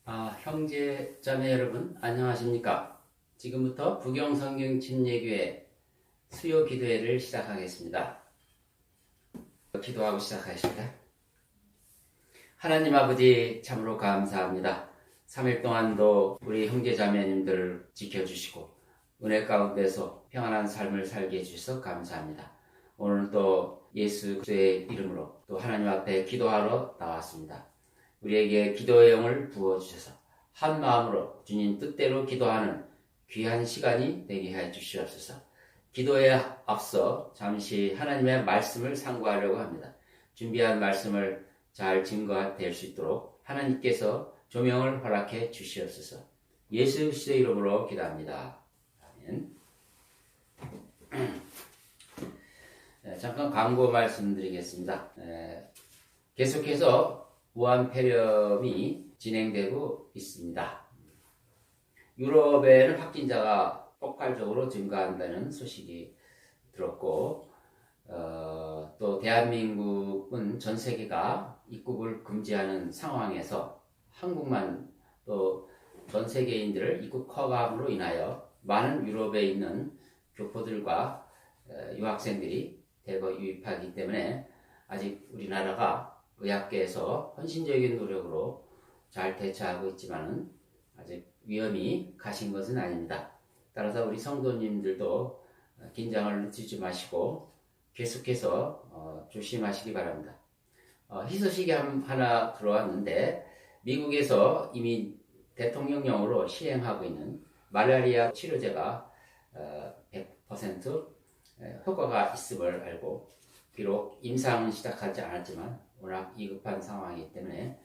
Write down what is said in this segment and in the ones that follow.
형제 자매 여러분 안녕하십니까? 지금부터 부경성경 침례교회 수요 기도회를 시작하겠습니다. 기도하고 시작하겠습니다. 하나님 아버지 참으로 감사합니다. 3일 동안도 우리 형제 자매님들을 지켜주시고 은혜 가운데서 평안한 삶을 살게 해주셔서 감사합니다. 오늘 또 예수 그리스도의 이름으로 또 하나님 앞에 기도하러 나왔습니다. 우리에게 기도의 영을 부어주셔서 한 마음으로 주님 뜻대로 기도하는 귀한 시간이 되게 해 주시옵소서. 기도에 앞서 잠시 하나님의 말씀을 상고하려고 합니다. 준비한 말씀을 잘 증거될 수 있도록 하나님께서 조명을 허락해 주시옵소서. 예수 그리스도의 이름으로 기도합니다. 아멘. 잠깐 광고 말씀드리겠습니다. 계속해서 무한폐렴이 진행되고 있습니다. 유럽에는 확진자가 폭발적으로 증가한다는 소식이 들었고 또 대한민국은 전 세계가 입국을 금지하는 상황에서 한국만 또 전 세계인들을 입국 허가함으로 인하여 많은 유럽에 있는 교포들과 유학생들이 대거 유입하기 때문에 아직 우리나라가 의학계에서 헌신적인 노력으로 잘 대처하고 있지만은 아직 위험이 가신 것은 아닙니다. 따라서 우리 성도님들도 긴장을 늦추지 마시고 계속해서 조심하시기 바랍니다. 희소식이 하나 들어왔는데 미국에서 이미 대통령령으로 시행하고 있는 말라리아 치료제가 100% 효과가 있음을 알고 비록 임상은 시작하지 않았지만 워낙 위급한 상황이기 때문에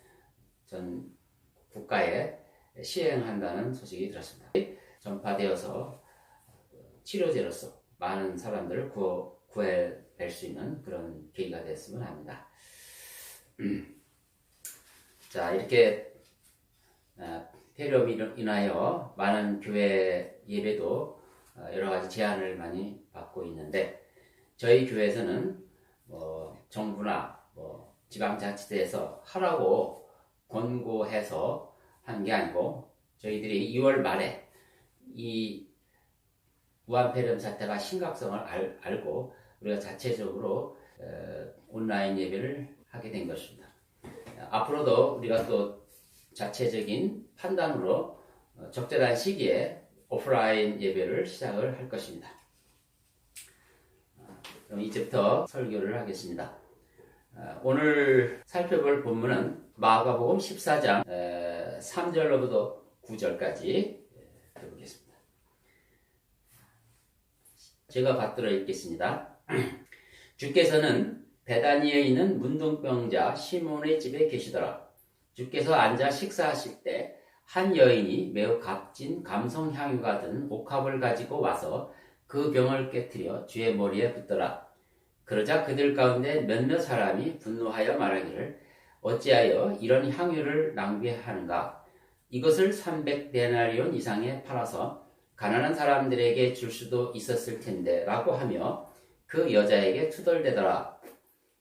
전 국가에 시행한다는 소식이 들었습니다. 전파되어서 치료제로서 많은 사람들을 구해낼 수 있는 그런 계기가 됐으면 합니다. 자, 이렇게 폐렴으로 인하여 많은 교회 예배도 여러 가지 제한을 많이 받고 있는데 저희 교회에서는 정부나 지방자치대에서 하라고 권고해서 한 게 아니고 저희들이 2월 말에 이 무한폐렴 사태가 심각성을 알고 우리가 자체적으로 온라인 예배를 하게 된 것입니다. 앞으로도 우리가 또 자체적인 판단으로 적절한 시기에 오프라인 예배를 시작을 할 것입니다. 그럼 이제부터 설교를 하겠습니다. 오늘 살펴볼 본문은 마가복음 14장 3절로부터 9절까지 해보겠습니다. 제가 받들어 읽겠습니다. 주께서는 베다니에 있는 문둥병자 시몬의 집에 계시더라. 주께서 앉아 식사하실 때 한 여인이 매우 값진 감성 향유가 든 옥합을 가지고 와서 그 병을 깨트려 주의 머리에 붓더라. 그러자 그들 가운데 몇몇 사람이 분노하여 말하기를 어찌하여 이런 향유를 낭비하는가? 이것을 300데나리온 이상에 팔아서 가난한 사람들에게 줄 수도 있었을 텐데 라고 하며 그 여자에게 투덜대더라.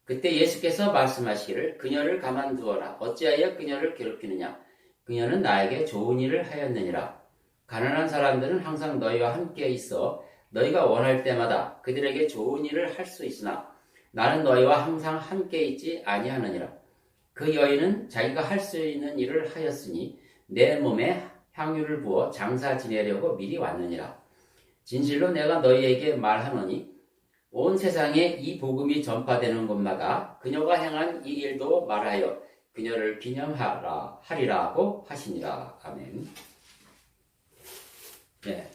그때 예수께서 말씀하시기를 그녀를 가만두어라. 어찌하여 그녀를 괴롭히느냐? 그녀는 나에게 좋은 일을 하였느니라. 가난한 사람들은 항상 너희와 함께 있어 너희가 원할 때마다 그들에게 좋은 일을 할 수 있으나 나는 너희와 항상 함께 있지 아니하느니라. 그 여인은 자기가 할 수 있는 일을 하였으니 내 몸에 향유를 부어 장사 지내려고 미리 왔느니라. 진실로 내가 너희에게 말하노니 온 세상에 이 복음이 전파되는 곳마다 그녀가 행한 이 일도 말하여 그녀를 기념하리라고 하시니라. 아멘. 네.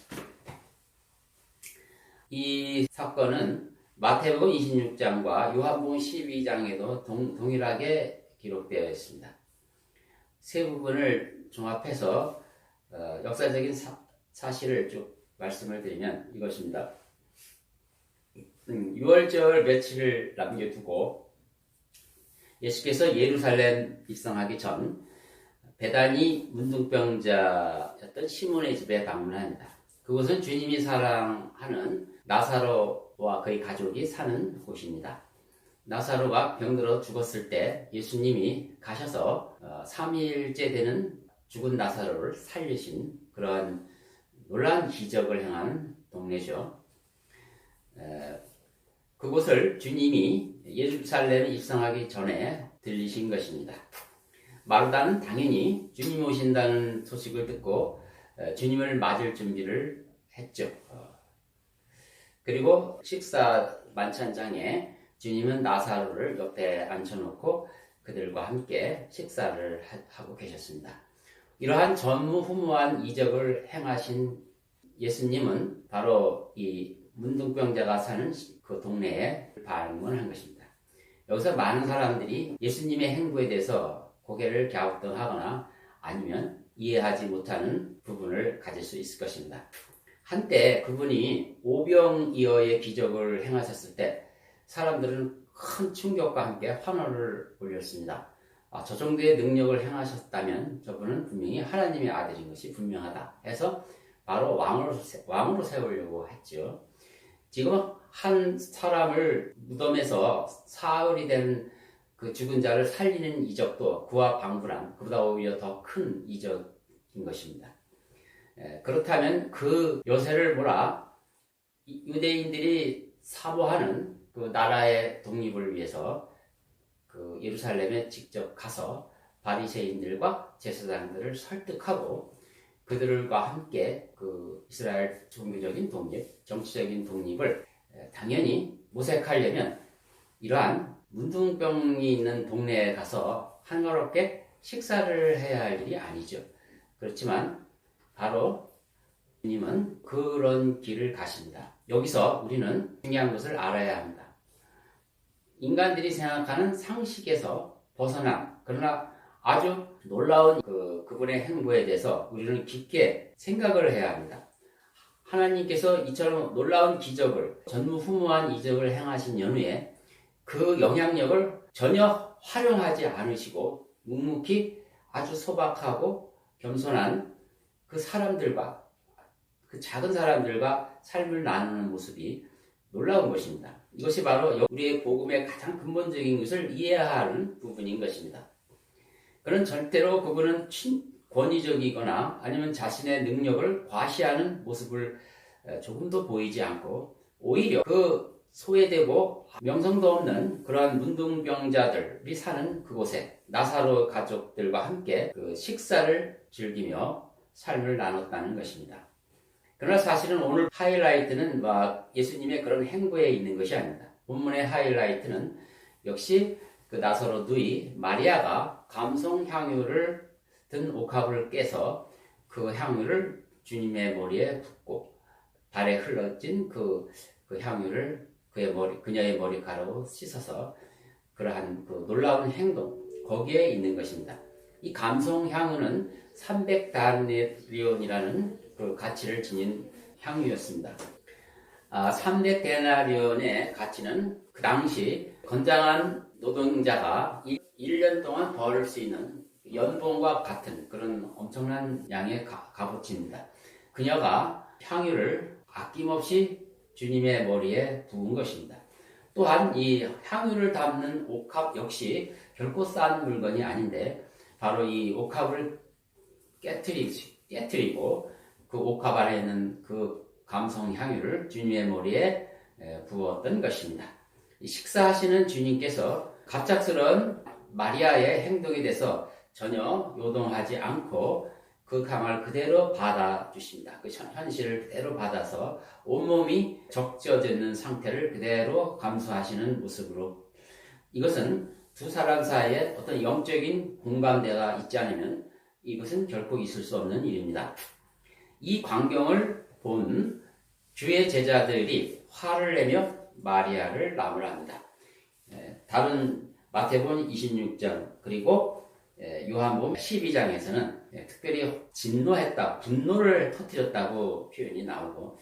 이 사건은 마태복음 26장과 요한복음 12장에도 동일하게 기록되어 있습니다. 세 부분을 종합해서 역사적인 사실을 쭉 말씀을 드리면 이것입니다. 6월절 며칠을 남겨두고 예수께서 예루살렘 입성하기 전 베다니 문둥병자였던 시몬의 집에 방문합니다. 그곳은 주님이 사랑하는 나사로와 그의 가족이 사는 곳입니다. 나사로가 병들어 죽었을 때 예수님이 가셔서 3일째 되는 죽은 나사로를 살리신 그러한 놀라운 기적을 행한 동네죠. 그곳을 주님이 예루살렘에 입성하기 전에 들리신 것입니다. 마르다는 당연히 주님이 오신다는 소식을 듣고 주님을 맞을 준비를 했죠. 그리고 식사 만찬장에 주님은 나사로를 옆에 앉혀놓고 그들과 함께 식사를 하고 계셨습니다. 이러한 전무후무한 이적을 행하신 예수님은 바로 이 문둥병자가 사는 그 동네에 방문한 것입니다. 여기서 많은 사람들이 예수님의 행보에 대해서 고개를 갸우뚱하거나 아니면 이해하지 못하는 부분을 가질 수 있을 것입니다. 한때 그분이 오병이어의 기적을 행하셨을 때 사람들은 큰 충격과 함께 환호를 올렸습니다. 저 정도의 능력을 행하셨다면 저분은 분명히 하나님의 아들인 것이 분명하다 해서 바로 왕으로 세우려고 했죠. 지금 한 사람을 무덤에서 사흘이 된 그 죽은 자를 살리는 이적도 그와 방불한, 그보다 오히려 더 큰 이적인 것입니다. 그렇다면 그 요새를 보라 유대인들이 사모하는 그 나라의 독립을 위해서 그 예루살렘에 직접 가서 바리새인들과 제사장들을 설득하고 그들과 함께 그 이스라엘 종교적인 독립, 정치적인 독립을 당연히 모색하려면 이러한 문둥병이 있는 동네에 가서 한가롭게 식사를 해야 할 일이 아니죠. 그렇지만 바로 주님은 그런 길을 가십니다. 여기서 우리는 중요한 것을 알아야 합니다. 인간들이 생각하는 상식에서 벗어난, 그러나 아주 놀라운 그분의 행보에 대해서 우리는 깊게 생각을 해야 합니다. 하나님께서 이처럼 놀라운 기적을, 전무후무한 이적을 행하신 연후에 그 영향력을 전혀 활용하지 않으시고 묵묵히 아주 소박하고 겸손한 그 사람들과, 그 작은 사람들과 삶을 나누는 모습이 놀라운 것입니다. 이것이 바로 우리의 복음의 가장 근본적인 것을 이해해야 하는 부분인 것입니다. 그는 절대로 그분은 권위적이거나 아니면 자신의 능력을 과시하는 모습을 조금도 보이지 않고 오히려 그 소외되고 명성도 없는 그러한 문둥병자들이 사는 그곳에 나사로 가족들과 함께 그 식사를 즐기며 삶을 나눴다는 것입니다. 그러나 사실은 오늘 하이라이트는 예수님의 그런 행보에 있는 것이 아닙니다. 본문의 하이라이트는 역시 그 나사로 누이 마리아가 감송향유를 든 옥합을 깨서 그 향유를 주님의 머리에 붓고 발에 흘러진 그 향유를 그녀의 머리카락으로 씻어서 그러한 그 놀라운 행동, 거기에 있는 것입니다. 이 감송향유는 300다리온이라는 그 가치를 지닌 향유였습니다. 300데나리온의 가치는 그 당시 건장한 노동자가 1년 동안 벌 수 있는 연봉과 같은 그런 엄청난 양의 값어치입니다. 그녀가 향유를 아낌없이 주님의 머리에 부은 것입니다. 또한 이 향유를 담는 옥합 역시 결코 싼 물건이 아닌데 바로 이 옥합을 깨트리고 그 옥합 안에 있는 그 감성 향유를 주님의 머리에 부었던 것입니다. 식사하시는 주님께서 갑작스러운 마리아의 행동에 대해서 전혀 요동하지 않고 그 강을 그대로 받아주십니다. 그 현실을 그대로 받아서 온몸이 적셔지는 상태를 그대로 감수하시는 모습으로, 이것은 두 사람 사이에 어떤 영적인 공감대가 있지 않으면 이것은 결코 있을 수 없는 일입니다. 이 광경을 본 주의 제자들이 화를 내며 마리아를 나무랍니다. 다른 마태복음 26장 그리고 요한복음 12장에서는 특별히 진노했다, 분노를 터뜨렸다고 표현이 나오고,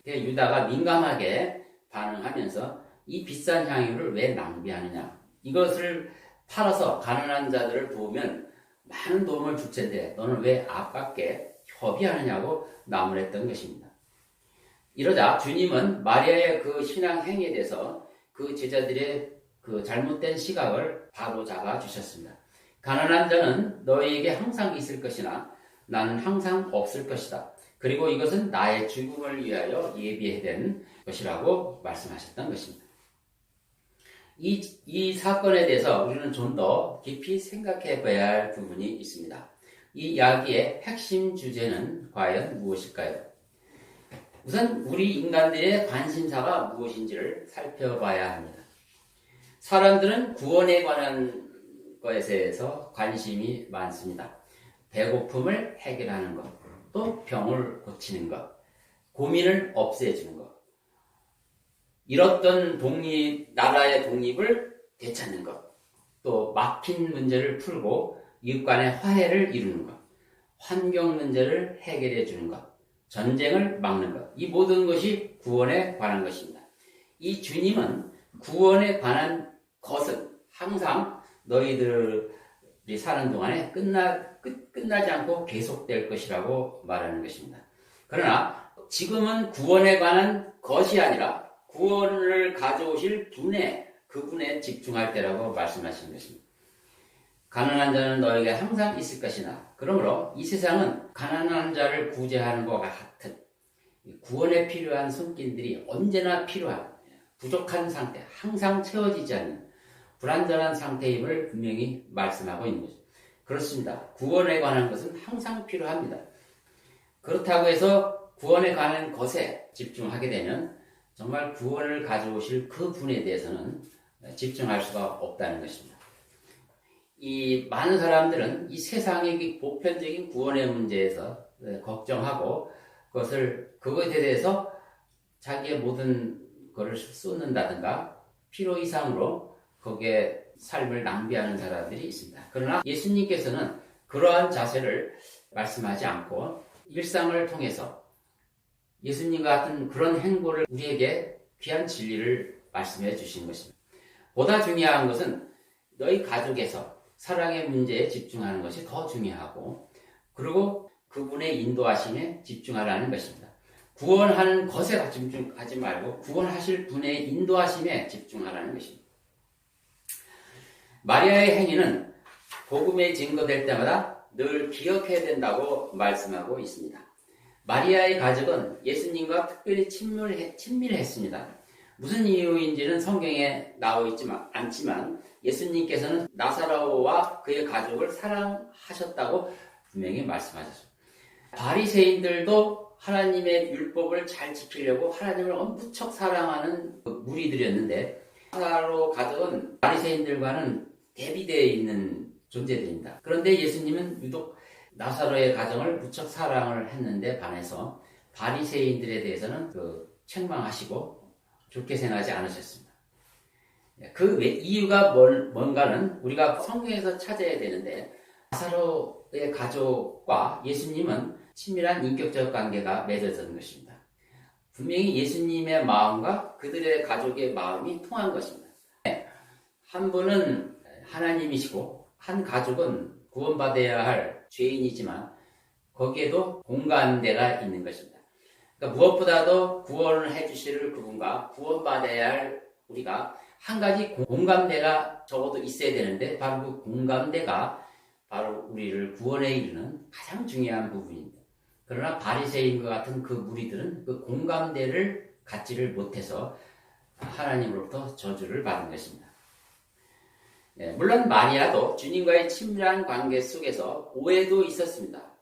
유다가 민감하게 반응하면서 이 비싼 향유를 왜 낭비하느냐, 이것을 팔아서 가난한 자들을 도우면 많은 도움을 줄 텐데 너는 왜 아깝게 협의하느냐고 나무랬던 것입니다. 이러자 주님은 마리아의 그 신앙 행위에 대해서 그 제자들의 그 잘못된 시각을 바로잡아 주셨습니다. 가난한 자는 너희에게 항상 있을 것이나 나는 항상 없을 것이다. 그리고 이것은 나의 죽음을 위하여 예비된 것이라고 말씀하셨던 것입니다. 이 사건에 대해서 우리는 좀 더 깊이 생각해 봐야 할 부분이 있습니다. 이 이야기의 핵심 주제는 과연 무엇일까요? 우선 우리 인간들의 관심사가 무엇인지를 살펴봐야 합니다. 사람들은 구원에 관한 것에 대해서 관심이 많습니다. 배고픔을 해결하는 것, 또 병을 고치는 것, 고민을 없애주는 것, 잃었던 나라의 독립을 되찾는 것, 또 막힌 문제를 풀고 이웃 간의 화해를 이루는 것, 환경 문제를 해결해 주는 것, 전쟁을 막는 것, 이 모든 것이 구원에 관한 것입니다. 이 주님은 구원에 관한 것은 항상 너희들이 사는 동안에 끝나지 않고 계속될 것이라고 말하는 것입니다. 그러나 지금은 구원에 관한 것이 아니라 구원을 가져오실 그분에 집중할 때라고 말씀하시는 것입니다. 가난한 자는 너에게 항상 있을 것이나, 그러므로 이 세상은 가난한 자를 구제하는 것과 같은 구원에 필요한 손길들이 언제나 필요한 부족한 상태, 항상 채워지지 않는 불완전한 상태임을 분명히 말씀하고 있는 거죠. 그렇습니다. 구원에 관한 것은 항상 필요합니다. 그렇다고 해서 구원에 관한 것에 집중하게 되면 정말 구원을 가져오실 그 분에 대해서는 집중할 수가 없다는 것입니다. 이 많은 사람들은 이 세상의 보편적인 구원의 문제에서 걱정하고 그것에 대해서 자기의 모든 것을 쏟는다든가 필요 이상으로 거기에 삶을 낭비하는 사람들이 있습니다. 그러나 예수님께서는 그러한 자세를 말씀하지 않고 일상을 통해서 예수님과 같은 그런 행보를 우리에게 귀한 진리를 말씀해 주신 것입니다. 보다 중요한 것은 너희 가족에서 사랑의 문제에 집중하는 것이 더 중요하고, 그리고 그분의 인도하심에 집중하라는 것입니다. 구원하는 것에 집중하지 말고 구원하실 분의 인도하심에 집중하라는 것입니다. 마리아의 행위는 복음에 증거될 때마다 늘 기억해야 된다고 말씀하고 있습니다. 마리아의 가족은 예수님과 특별히 친밀했습니다. 무슨 이유인지는 성경에 나와 있지만 않지만 예수님께서는 나사로와 그의 가족을 사랑하셨다고 분명히 말씀하셨습니다. 바리새인들도 하나님의 율법을 잘 지키려고 하나님을 무척 사랑하는 무리들이었는데, 나사로 가족은 바리새인들과는 대비되어 있는 존재들입니다. 그런데 예수님은 유독 나사로의 가정을 무척 사랑을 했는데 반해서 바리새인들에 대해서는 책망하시고 좋게 생각하지 않으셨습니다. 그 이유가 뭔가는 우리가 성경에서 찾아야 되는데, 나사로의 가족과 예수님은 친밀한 인격적 관계가 맺어진 것입니다. 분명히 예수님의 마음과 그들의 가족의 마음이 통한 것입니다. 한 분은 하나님이시고 한 가족은 구원받아야 할 죄인이지만 거기에도 공감대가 있는 것입니다. 그러니까 무엇보다도 구원을 해주실 그분과 구원받아야 할 우리가 한 가지 공감대가 적어도 있어야 되는데, 바로 그 공감대가 바로 우리를 구원에 이르는 가장 중요한 부분입니다. 그러나 바리새인과 같은 그 무리들은 그 공감대를 갖지를 못해서 하나님으로부터 저주를 받은 것입니다. 물론 마리아도 주님과의 친밀한 관계 속에서 오해도 있었습니다.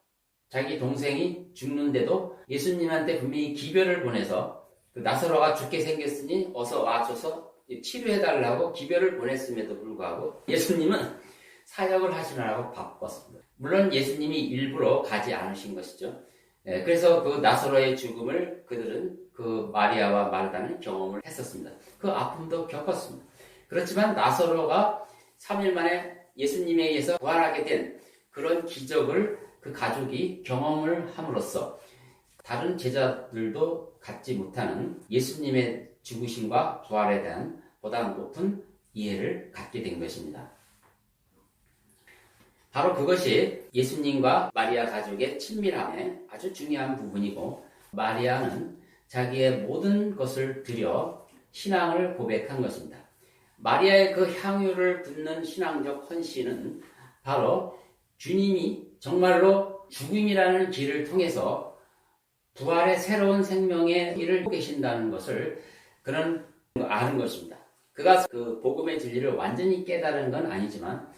자기 동생이 죽는데도 예수님한테 분명히 기별을 보내서 나사로가 죽게 생겼으니 어서 와줘서 치료해달라고 기별을 보냈음에도 불구하고 예수님은 사역을 하시느라고 바빴습니다. 물론 예수님이 일부러 가지 않으신 것이죠. 그래서 그 나사로의 죽음을 그들은 그 마리아와 마르다는 경험을 했었습니다. 그 아픔도 겪었습니다. 그렇지만 나사로가 3일 만에 예수님에 의해서 부활하게 된 그런 기적을 그 가족이 경험을 함으로써 다른 제자들도 갖지 못하는 예수님의 죽으심과 부활에 대한 보다 높은 이해를 갖게 된 것입니다. 바로 그것이 예수님과 마리아 가족의 친밀함의 아주 중요한 부분이고, 마리아는 자기의 모든 것을 들여 신앙을 고백한 것입니다. 마리아의 그 향유를 붓는 신앙적 헌신은 바로 주님이 정말로 죽음이라는 길을 통해서 부활의 새로운 생명의 길을 계신다는 것을 그는 아는 것입니다. 그가 그 복음의 진리를 완전히 깨달은 건 아니지만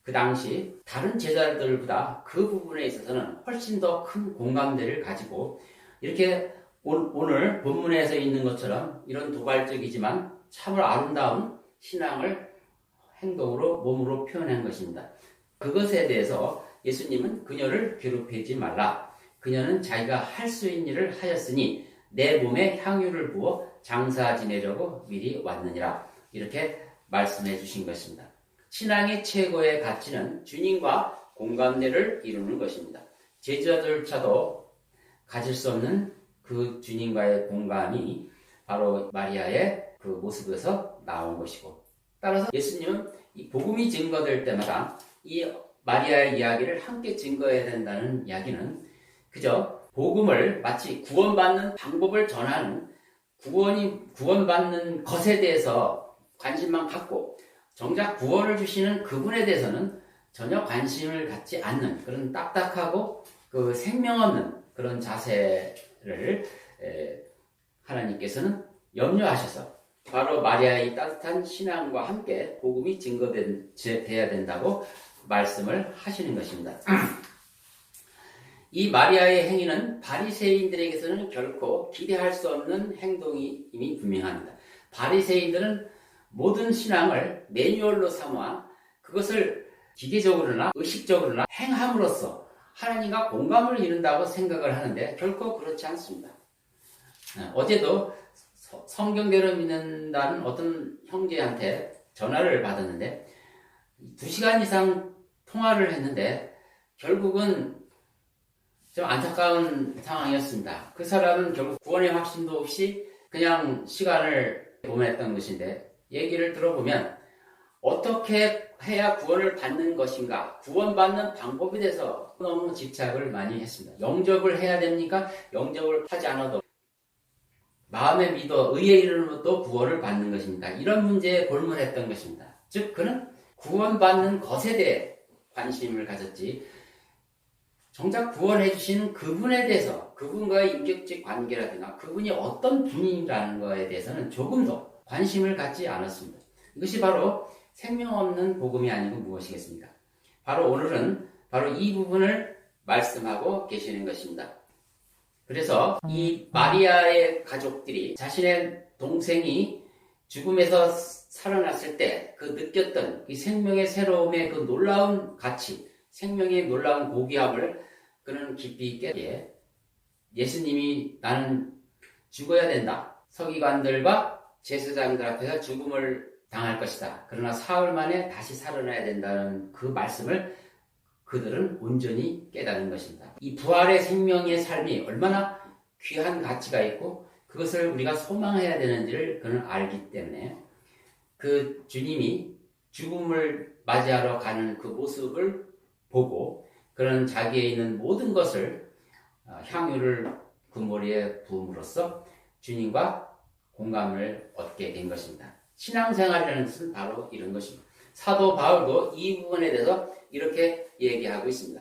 그 당시 다른 제자들보다 그 부분에 있어서는 훨씬 더 큰 공감대를 가지고 이렇게 오늘 본문에서 있는 것처럼 이런 도발적이지만 참으로 아름다운 신앙을 행동으로 몸으로 표현한 것입니다. 그것에 대해서 예수님은 그녀를 괴롭히지 말라. 그녀는 자기가 할 수 있는 일을 하였으니 내 몸에 향유를 부어 장사 지내려고 미리 왔느니라. 이렇게 말씀해 주신 것입니다. 신앙의 최고의 가치는 주님과 공감대를 이루는 것입니다. 제자들조차도 가질 수 없는 그 주님과의 공감이 바로 마리아의 그 모습에서 나온 것이고, 따라서 예수님은 이 복음이 증거될 때마다 이 마리아의 이야기를 함께 증거해야 된다는 이야기는 그저 복음을 마치 구원받는 방법을 전하는 구원받는 것에 대해서 관심만 갖고 정작 구원을 주시는 그분에 대해서는 전혀 관심을 갖지 않는 그런 딱딱하고 그 생명 없는 그런 자세를 하나님께서는 염려하셔서 바로 마리아의 따뜻한 신앙과 함께 복음이 증거돼야 된다고 말씀을 하시는 것입니다. 이 마리아의 행위는 바리새인들에게서는 결코 기대할 수 없는 행동이 이미 분명합니다. 바리새인들은 모든 신앙을 매뉴얼로 삼아 그것을 기계적으로나 의식적으로나 행함으로써 하나님과 공감을 이룬다고 생각을 하는데 결코 그렇지 않습니다. 어제도 성경대로 믿는다는 어떤 형제한테 전화를 받았는데 2시간 이상 통화를 했는데 결국은 좀 안타까운 상황이었습니다. 그 사람은 결국 구원의 확신도 없이 그냥 시간을 보냈던 것인데 얘기를 들어보면 어떻게 해야 구원을 받는 것인가, 구원받는 방법에 대해서 너무 집착을 많이 했습니다. 영접을 해야 됩니까? 영접을 하지 않아도 마음에 믿어 의에 이르러도 구원을 받는 것입니다. 이런 문제에 골몰했던 것입니다. 즉 그는 구원받는 것에 대해 관심을 가졌지 정작 구원해 주시는 그분에 대해서 그분과의 인격적 관계라든가 그분이 어떤 분이라는 것에 대해서는 조금도 관심을 갖지 않았습니다. 이것이 바로 생명 없는 복음이 아니고 무엇이겠습니까? 바로 오늘은 바로 이 부분을 말씀하고 계시는 것입니다. 그래서 이 마리아의 가족들이 자신의 동생이 죽음에서 살아났을 때 그 느꼈던 이 생명의 새로움의 그 놀라운 가치, 생명의 놀라운 고귀함을 그는 깊이 깨닫게 예수님이 나는 죽어야 된다. 서기관들과 제사장들 앞에서 죽음을 당할 것이다. 그러나 사흘 만에 다시 살아나야 된다는 그 말씀을 그들은 온전히 깨닫는 것입니다. 이 부활의 생명의 삶이 얼마나 귀한 가치가 있고 그것을 우리가 소망해야 되는지를 그는 알기 때문에 그 주님이 죽음을 맞이하러 가는 그 모습을 보고 그는 자기에 있는 모든 것을 향유를 그 머리에 부음으로써 주님과 공감을 얻게 된 것입니다. 신앙생활이라는 것은 바로 이런 것입니다. 사도 바울도 이 부분에 대해서 이렇게 얘기하고 있습니다.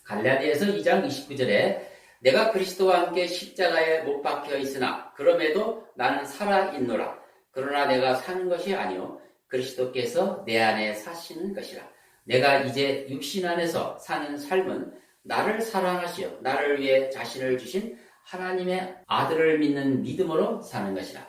갈라디아서 2장 29절에 내가 그리스도와 함께 십자가에 못 박혀 있으나 그럼에도 나는 살아있노라. 그러나 내가 사는 것이 아니요 그리스도께서 내 안에 사시는 것이라. 내가 이제 육신 안에서 사는 삶은 나를 사랑하시어 나를 위해 자신을 주신 하나님의 아들을 믿는 믿음으로 사는 것이라.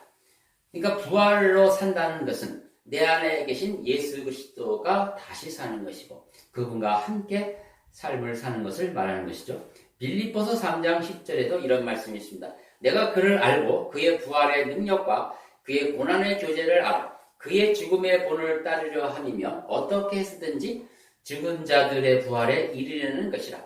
그러니까 부활로 산다는 것은 내 안에 계신 예수 그리스도가 다시 사는 것이고 그분과 함께 삶을 사는 것을 말하는 것이죠. 빌립보서 3장 10절에도 이런 말씀이 있습니다. 내가 그를 알고 그의 부활의 능력과 그의 고난의 교제를 알아 그의 죽음의 본을 따르려 함이며 어떻게 해서든지 죽은 자들의 부활에 이르려는 것이라.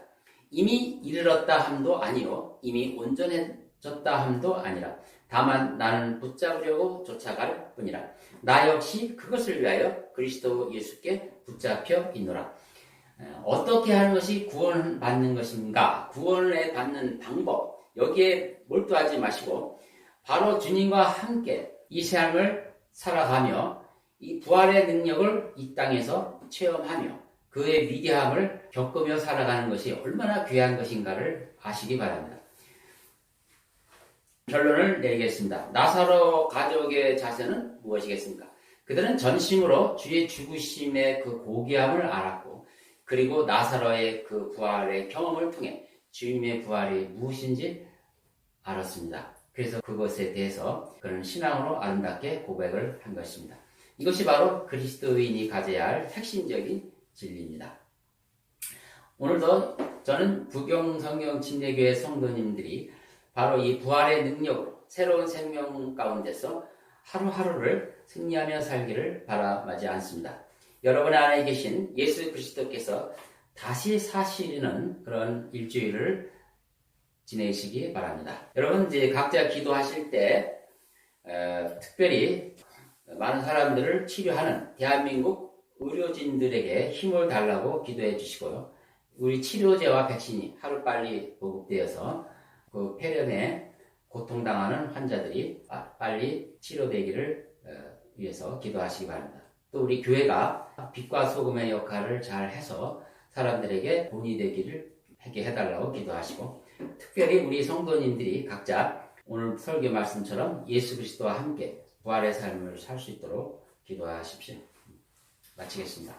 이미 이르렀다 함도 아니요 이미 온전해졌다 함도 아니라 다만 나는 붙잡으려고 쫓아갈 뿐이라. 나 역시 그것을 위하여 그리스도 예수께 붙잡혀 있노라. 어떻게 하는 것이 구원받는 것인가? 구원을 받는 방법 여기에 몰두하지 마시고 바로 주님과 함께 이 삶을 살아가며 이 부활의 능력을 이 땅에서 체험하며 그의 위대함을 겪으며 살아가는 것이 얼마나 귀한 것인가를 아시기 바랍니다. 결론을 내리겠습니다. 나사로 가족의 자세는 무엇이겠습니까? 그들은 전심으로 주의 죽으심의 그 고귀함을 알았고, 그리고 나사로의 그 부활의 경험을 통해 주님의 부활이 무엇인지 알았습니다. 그래서 그것에 대해서 그는 신앙으로 아름답게 고백을 한 것입니다. 이것이 바로 그리스도인이 가져야 할 핵심적인 진리입니다. 오늘도 저는 부경성경침례교회 성도님들이 바로 이 부활의 능력으로 새로운 생명 가운데서 하루하루를 승리하며 살기를 바라마지 않습니다. 여러분 안에 계신 예수 그리스도께서 다시 사시는 그런 일주일을 지내시기 바랍니다. 여러분 이제 각자 기도하실 때 특별히 많은 사람들을 치료하는 대한민국 의료진들에게 힘을 달라고 기도해 주시고요. 우리 치료제와 백신이 하루빨리 보급되어서 그 폐렴에 고통당하는 환자들이 빨리 치료되기를 위해서 기도하시기 바랍니다. 또 우리 교회가 빛과 소금의 역할을 잘 해서 사람들에게 본이 되기를 하게 해달라고 기도하시고, 특별히 우리 성도님들이 각자 오늘 설교 말씀처럼 예수 그리스도와 함께 부활의 삶을 살 수 있도록 기도하십시오. 마치겠습니다.